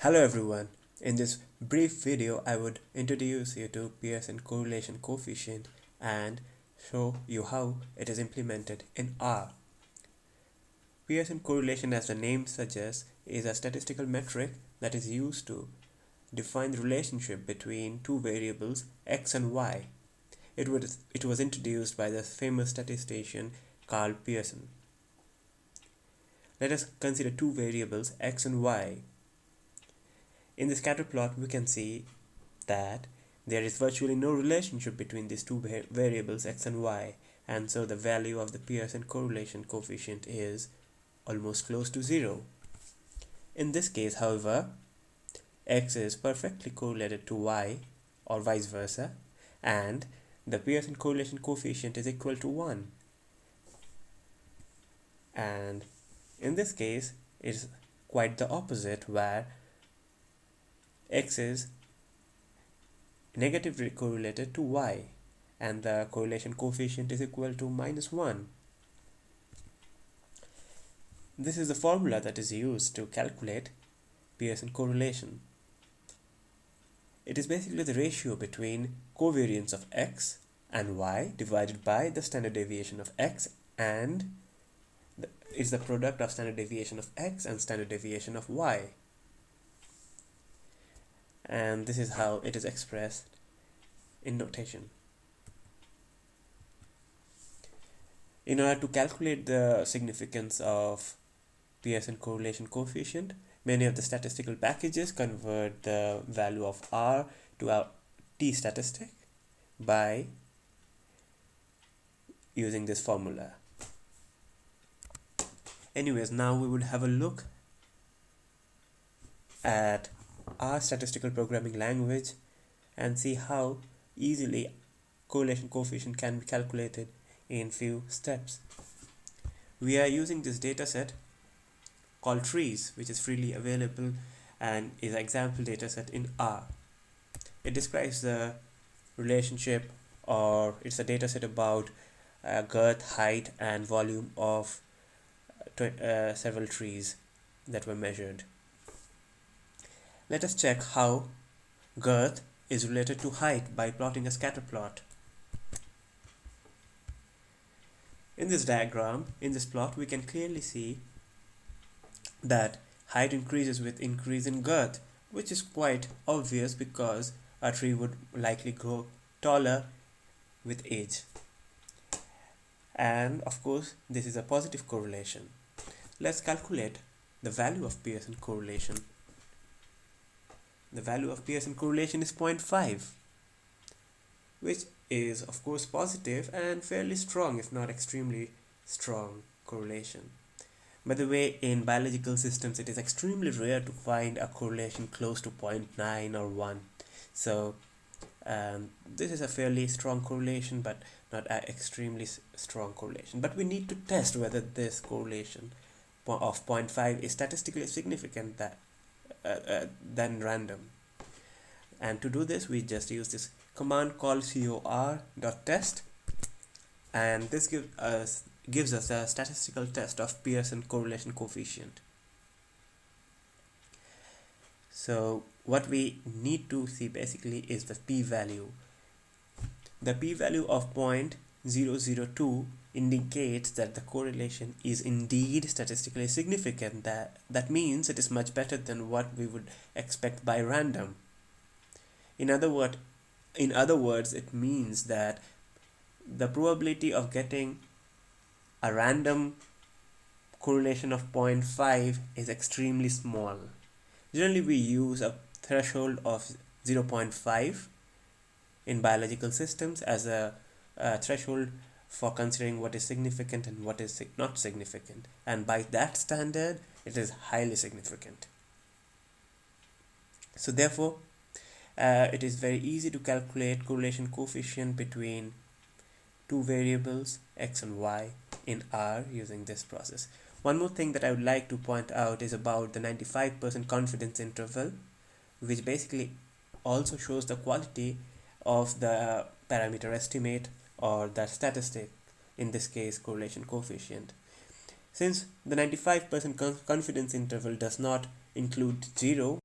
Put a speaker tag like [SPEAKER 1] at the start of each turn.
[SPEAKER 1] Hello everyone. In this brief video, I would introduce you to Pearson correlation coefficient and show you how it is implemented in R. Pearson correlation, as the name suggests, is a statistical metric that is used to define the relationship between two variables x and y. It was introduced by the famous statistician Carl Pearson. Let us consider two variables x and y. In the scatter plot, we can see that there is virtually no relationship between these two variables x and y, and so the value of the Pearson correlation coefficient is almost close to 0. In this case, however, x is perfectly correlated to y or vice versa, and the Pearson correlation coefficient is equal to 1. And in this case, it's quite the opposite, where x is negatively correlated to y and the correlation coefficient is equal to -1. This is the formula that is used to calculate Pearson correlation. It is basically the ratio between covariance of x and y divided by the standard deviation of x, and is the product of standard deviation of x and standard deviation of y. And this is how it is expressed in notation. In order to calculate the significance of Pearson correlation coefficient, many of the statistical packages convert the value of R to a t statistic by using this formula. Anyways, now we would have a look at R statistical programming language and see how easily correlation coefficient can be calculated in few steps. We are using this dataset called trees, which is freely available and is an example dataset in R. It describes the relationship, or it's a dataset about girth, height and volume of several trees that were measured. Let us check how girth is related to height by plotting a scatter plot. In this diagram, in this plot, we can clearly see that height increases with increase in girth, which is quite obvious because a tree would likely grow taller with age. And of course, this is a positive correlation. Let's calculate the value of Pearson correlation. The value of Pearson correlation is 0.5, which is of course positive and fairly strong, if not extremely strong correlation. By the way, in biological systems, it is extremely rare to find a correlation close to 0.9 or 1. So this is a fairly strong correlation, but not an extremely strong correlation. But we need to test whether this correlation of 0.5 is statistically significant than random. And to do this, we just use this command called cor.test, and this gives us a statistical test of Pearson correlation coefficient. So what we need to see basically is the p-value. The p-value of 0.002 indicates that the correlation is indeed statistically significant. That means it is much better than what we would expect by random. In other words, it means that the probability of getting a random correlation of 0.5 is extremely small. Generally, we use a threshold of 0.5 in biological systems as a threshold for considering what is significant and what is not significant, and by that standard it is highly significant. So therefore it is very easy to calculate correlation coefficient between two variables x and y in R using this process. One more thing that I would like to point out is about the 95% confidence interval, which basically also shows the quality of the parameter estimate or the statistic, in this case correlation coefficient. Since the 95% confidence interval does not include 0,